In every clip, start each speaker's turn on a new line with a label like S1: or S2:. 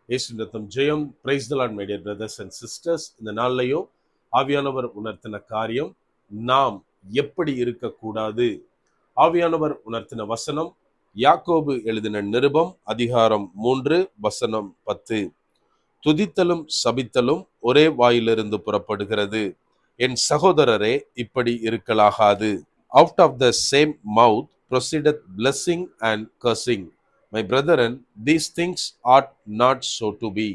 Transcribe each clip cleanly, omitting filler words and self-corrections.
S1: இயேசு ரத்தம் ஜெயம். Praise the lord my dear brothers and sisters. இந்த நாள்லையும் ஆவியானவர் உணர்த்தின காரியம், நாம் எப்படி இருக்கக்கூடாது. ஆவியானவர் உணர்த்தின வசனம் யாக்கோபு எழுதின நிருபம் அதிகாரம் 3 வசனம் 10. துதித்தலும் சபித்தலும் ஒரே வாயிலிருந்து புறப்படுகிறது, என் சகோதரரே இப்படி இருக்கலாகாது. Out of the same mouth proceedeth blessing and cursing. My brethren, these things ought not so to be.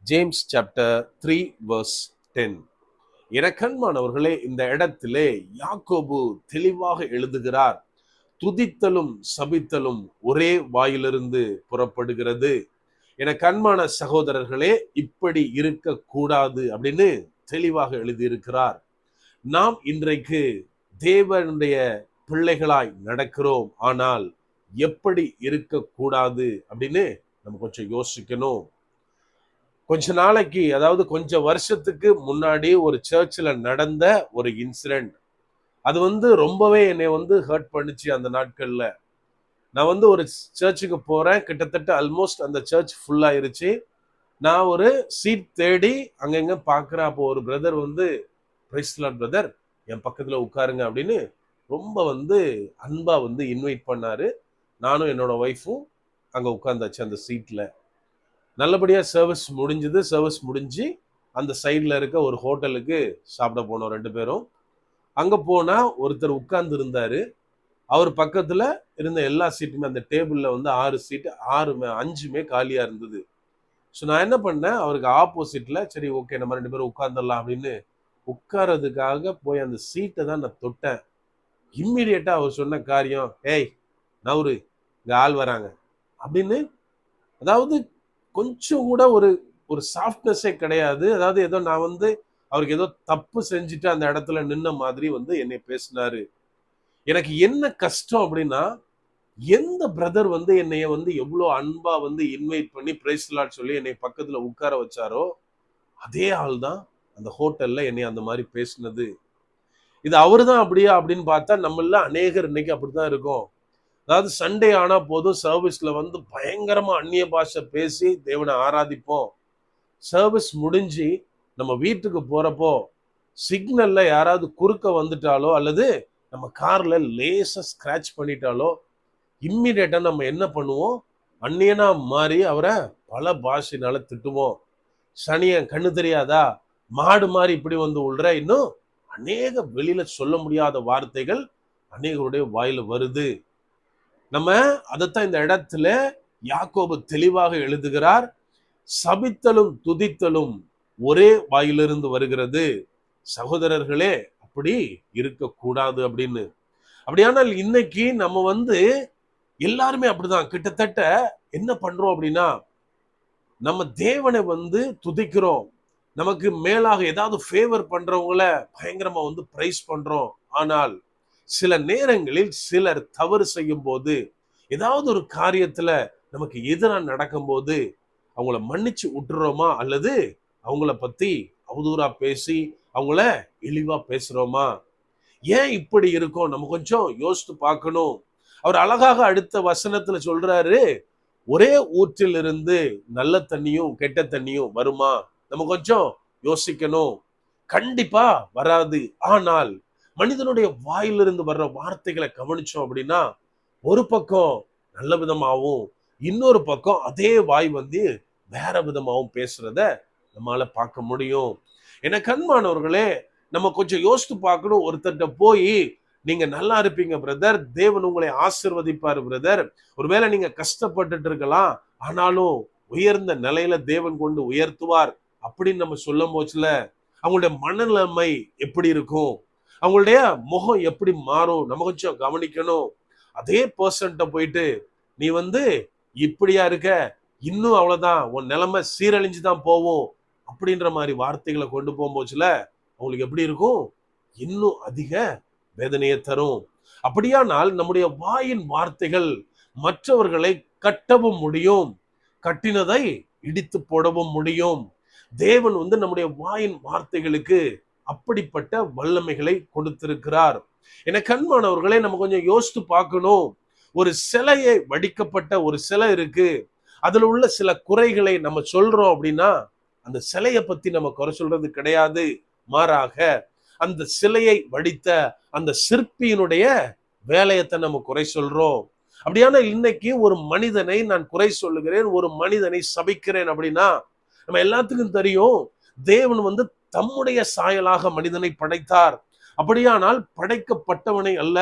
S1: James chapter 3 verse 10. இரக்கன்மானவர்களே, இந்த இடத்திலே யாக்கோபு தெளிவாக எழுதுகிறார், துதித்தலும் சபித்தலும் ஒரே வாயிலிருந்து புறப்படுகிறது. எனக்கு அன்பான சகோதரர்களே, இப்படி இருக்கக்கூடாது அப்படின்னு தெளிவாக எழுதியிருக்கிறார். நாம் இன்றைக்கு தேவனுடைய பிள்ளைகளாய் நடக்கிறோம், ஆனால் எப்படி இருக்கக்கூடாது அப்படின்னு நம்ம கொஞ்சம் யோசிக்கணும். கொஞ்ச நாளைக்கு, அதாவது கொஞ்சம் வருஷத்துக்கு முன்னாடி ஒரு சர்ச்சில் நடந்த ஒரு இன்சிடென்ட், அது ரொம்பவே என்னை ஹர்ட் பண்ணுச்சு. அந்த நாட்கள்ல நான் ஒரு சர்ச்சுக்கு போறேன், கிட்டத்தட்ட ஆல்மோஸ்ட் அந்த சர்ச் ஃபுல் ஆயிருச்சு. நான் ஒரு சீட் தேடி அங்கங்க பாக்குறேன். அப்போ ஒரு brother praise the lord brother, என் பக்கத்துல உட்காருங்க அப்படின்னு ரொம்ப அன்பா இன்வைட் பண்ணாரு. நானும் என்னோட ஒய்ஃபும் அங்க உட்கார்ந்தாச்சு அந்த சீட்ல. நல்லபடியா சர்வீஸ் முடிஞ்சது. சர்வீஸ் முடிஞ்சு அந்த சைட்ல இருக்க ஒரு ஹோட்டலுக்கு சாப்பிட போனோம் 2 பேரும். அங்க போனா ஒருத்தர் உட்கார்ந்து இருந்தாரு. அவர் பக்கத்துல இருந்த எல்லா சீட்டுமே, அந்த டேபிள்ல 6 சீட்டு, 5மே காலியா இருந்தது. ஸோ நான் என்ன பண்ணேன், அவருக்கு ஆப்போசிட்ல சரி ஓகே நம்ம 2 பேரும் உட்கார்ந்துடலாம் அப்படின்னு உட்கார்றதுக்காக போய் அந்த சீட்டை தான் நான் தொட்டேன். இம்மிடியட்டா அவர் சொன்ன காரியம், ஏய் நவுரு, இங்க ஆள் வராங்க அப்படின்னு. அதாவது கொஞ்சம் கூட ஒரு ஒரு சாஃப்ட்னஸே கிடையாது. அதாவது ஏதோ நான் அவருக்கு ஏதோ தப்பு செஞ்சுட்டு அந்த இடத்துல நின்ன மாதிரி என்னை பேசினாரு. எனக்கு என்ன கஷ்டம் அப்படின்னா, எந்த பிரதர் என்னைய எவ்வளோ அன்பா இன்வைட் பண்ணி பிரைஸ் தி லார்ட் சொல்லி என்னை பக்கத்துல உட்கார வச்சாரோ, அதே ஆள் தான் அந்த ஹோட்டல்ல என்னை அந்த மாதிரி பேசினது. இது அவரு தான் அப்படியா அப்படின்னு பார்த்தா, நம்மள அநேகர் இன்னைக்கு அப்படித்தான் இருக்கோம். அதாவது சண்டே ஆனா போதும், சர்வீஸ்ல பயங்கரமா அந்நிய பாஷை பேசி தேவனை ஆராதிப்போம். சர்வீஸ் முடிஞ்சு நம்ம வீட்டுக்கு போறப்போ சிக்னல்ல யாராவது குறுக்க வந்துட்டாலோ அல்லது நம்ம கார்ல லேசா ஸ்கிராச் பண்ணிட்டாலோ இம்மிடியேட்டா நம்ம என்ன பண்ணுவோம், அந்நியனா மாறி அவரை பல பாஷையினால திட்டுவோம். சனியன் கண்ணு தெரியாதா, மாடு மாதிரி இப்படி உள்ற, இன்னும் அநேக வெளியில சொல்ல முடியாத வார்த்தைகள் அநேகருடைய வாயில வருது. நம்ம அதைத்தான் இந்த இடத்துல யாக்கோபு தெளிவாக எழுதுகிறார், சபித்தலும் துதித்தலும் ஒரே வாயிலிருந்து வருகிறது. சகோதரர்களே, அப்படி இருக்கக்கூடாது அப்படின்னு. அப்படியானால் இன்னைக்கு நம்ம எல்லாருமே அப்படிதான் கிட்டத்தட்ட என்ன பண்றோம் அப்படின்னா, நம்ம தேவனை துதிக்கிறோம், நமக்கு மேலாக ஏதாவது ஃபேவர் பண்றவங்கள பயங்கரமா பிரைஸ் பண்றோம். ஆனால் சில நேரங்களில் சிலர் தவறு செய்யும் போது, ஏதாவது ஒரு காரியத்துல நமக்கு எதிராக நடக்கும் போது அவங்கள மன்னிச்சு விட்டுறோமா, அல்லது அவங்கள பத்தி அவதூறா பேசி அவங்கள இழிவா பேசுறோமா? ஏன் இப்படி இருக்கும்? நம்ம கொஞ்சம் யோசித்து பார்க்கணும். அவர் அழகாக அடுத்த வசனத்துல சொல்றாரு, ஒரே ஊற்றில் இருந்து நல்ல தண்ணியும் கெட்ட தண்ணியும் வருமா? நம்ம கொஞ்சம் யோசிக்கணும். கண்டிப்பா வராது. ஆனால் மனிதனுடைய வாயிலிருந்து வர்ற வார்த்தைகளை கவனிச்சோம் அப்படின்னா, ஒரு பக்கம் நல்ல விதமாகவும் இன்னொரு பக்கம் அதே வாய் வேற விதமாகவும் பேசுறத நம்மளால பார்க்க முடியும். என கண்மானவர்களே, நம்ம கொஞ்சம் யோசித்து பார்க்கணும். ஒருத்தர்கிட்ட போய் நீங்க நல்லா இருப்பீங்க பிரதர், தேவன் உங்களை ஆசீர்வதிப்பாரு பிரதர், ஒருவேளை நீங்க கஷ்டப்பட்டுட்டு இருக்கலாம், ஆனாலும் உயர்ந்த நிலையில தேவன் கொண்டு உயர்த்துவார் அப்படின்னு நம்ம சொல்லும் போச்சுல, அவங்களுடைய மனநிலைமை எப்படி இருக்கும், அவங்களுடைய முகம் எப்படி மாறும், நம்ம கொஞ்சம் கவனிக்கணும். அதே பர்சன்ட்ட போயிட்டு நீ இப்படியா இருக்க, இன்னும் அவ்வளவுதான், உன் நிலைமை சீரழிஞ்சுதான் போவோம் அப்படின்ற மாதிரி வார்த்தைகளை கொண்டு போகும்போதுல அவங்களுக்கு எப்படி இருக்கும்? இன்னும் அதிக வேதனையை தரும். அப்படியானால் நம்முடைய வாயின் வார்த்தைகள் மற்றவர்களை கட்டவும் முடியும், கட்டினதை இடித்து போடவும் முடியும். தேவன் நம்முடைய வாயின் வார்த்தைகளுக்கு அப்படிப்பட்ட வல்லமைகளை கொடுத்திருக்கிறார். என கண்மானவர்களை நம்ம கொஞ்சம் யோசித்து பார்க்கணும். ஒரு சிலையை வடிக்கப்பட்ட ஒரு சிலை இருக்கு, அதுல உள்ள சில குறைகளை நம்ம சொல்றோம் அப்படின்னா அந்த சிலையை பத்தி நம்ம குறை சொல்றது கிடையாது. மாறாக அந்த சிலையை வடித்த அந்த சிற்பியினுடைய வேலையத்தை நம்ம குறை சொல்றோம். அப்படியான இன்னைக்கு ஒரு மனிதனை நான் குறை சொல்லுகிறேன், ஒரு மனிதனை சபிக்கிறேன் அப்படின்னா நம்ம எல்லாத்துக்கும் தெரியும், தேவன் தம்முடைய சாயலாக மனிதனை படைத்தார். அப்படியானால் படைக்கப்பட்டவனை அல்ல,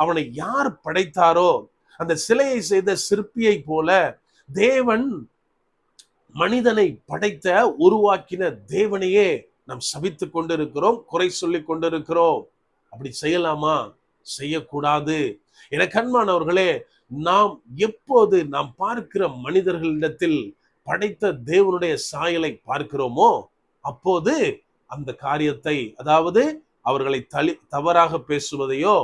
S1: அவனை யார் படைத்தாரோ அந்த சிலையை செய்த சிற்பியை போல தேவன் மனிதனை படைத்த உருவாக்கின தேவனையே நாம் சபித்துக் கொண்டிருக்கிறோம், குறை சொல்லி கொண்டிருக்கிறோம். அப்படி செய்யலாமா? செய்யக்கூடாது. என கண்மானவர்களே, நாம் எப்போது நாம் பார்க்கிற மனிதர்களிடத்தில் படைத்த தேவனுடைய சாயலை பார்க்கிறோமோ அப்போது அந்த காரியத்தை, அதாவது அவர்களை தவறாக பேசுவதையோ,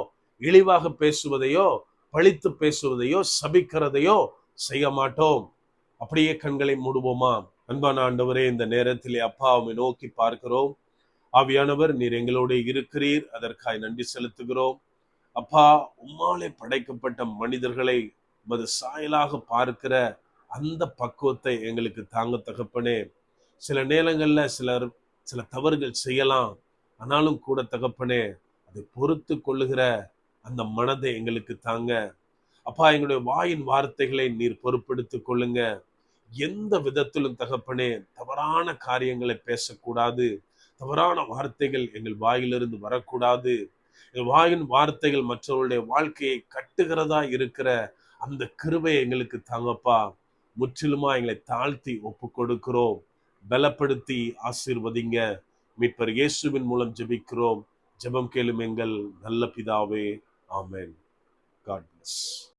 S1: இழிவாக பேசுவதையோ, பழித்து பேசுவதையோ, சபிக்கிறதையோ செய்ய மாட்டோம். அப்படியே கண்களை மூடுவோமா? அன்பான ஆண்டவரே, இந்த நேரத்திலே அப்பா உம்மை நோக்கி பார்க்கிறோம். ஆவியானவர், நீர் எங்களோடு இருக்கிறீர், அதற்காக நன்றி செலுத்துகிறோம். அப்பா, உம்மாலே படைக்கப்பட்ட மனிதர்களை உமது சாயலாக பார்க்கிற அந்த பக்குவத்தை எங்களுக்கு தாங்க தகப்பனே. சில நேரங்கள்ல சில தவறுகள் செய்யலாம், ஆனாலும் கூட தகப்பனே அதை பொறுத்து கொள்ளுகிற அந்த மனதை எங்களுக்கு தாங்க. அப்பா, எங்களுடைய வாயின் வார்த்தைகளை நீர் பொறுப்பெடுத்துக் கொள்ளுங்க. எந்த விதத்திலும் தகப்பனே தவறான காரியங்களை பேசக்கூடாது, தவறான வார்த்தைகள் எங்கள் வாயிலிருந்து வரக்கூடாது. எங்கள் வாயின் வார்த்தைகள் மற்றவருடைய வாழ்க்கையை கட்டுகிறதா இருக்கிற அந்த கிருபையை எங்களுக்கு தாங்கப்பா. முற்றிலுமா எங்களை தாழ்த்தி ஒப்பு கொடுக்கிறோம். பலப்படுத்தி ஆசீர்வதிங்க. மீட்பர் இயேசுவின் மூலம் ஜெபிக்கிறோம். ஜெபம் கேளும் எங்கள் நல்ல பிதாவே. ஆமென். God bless.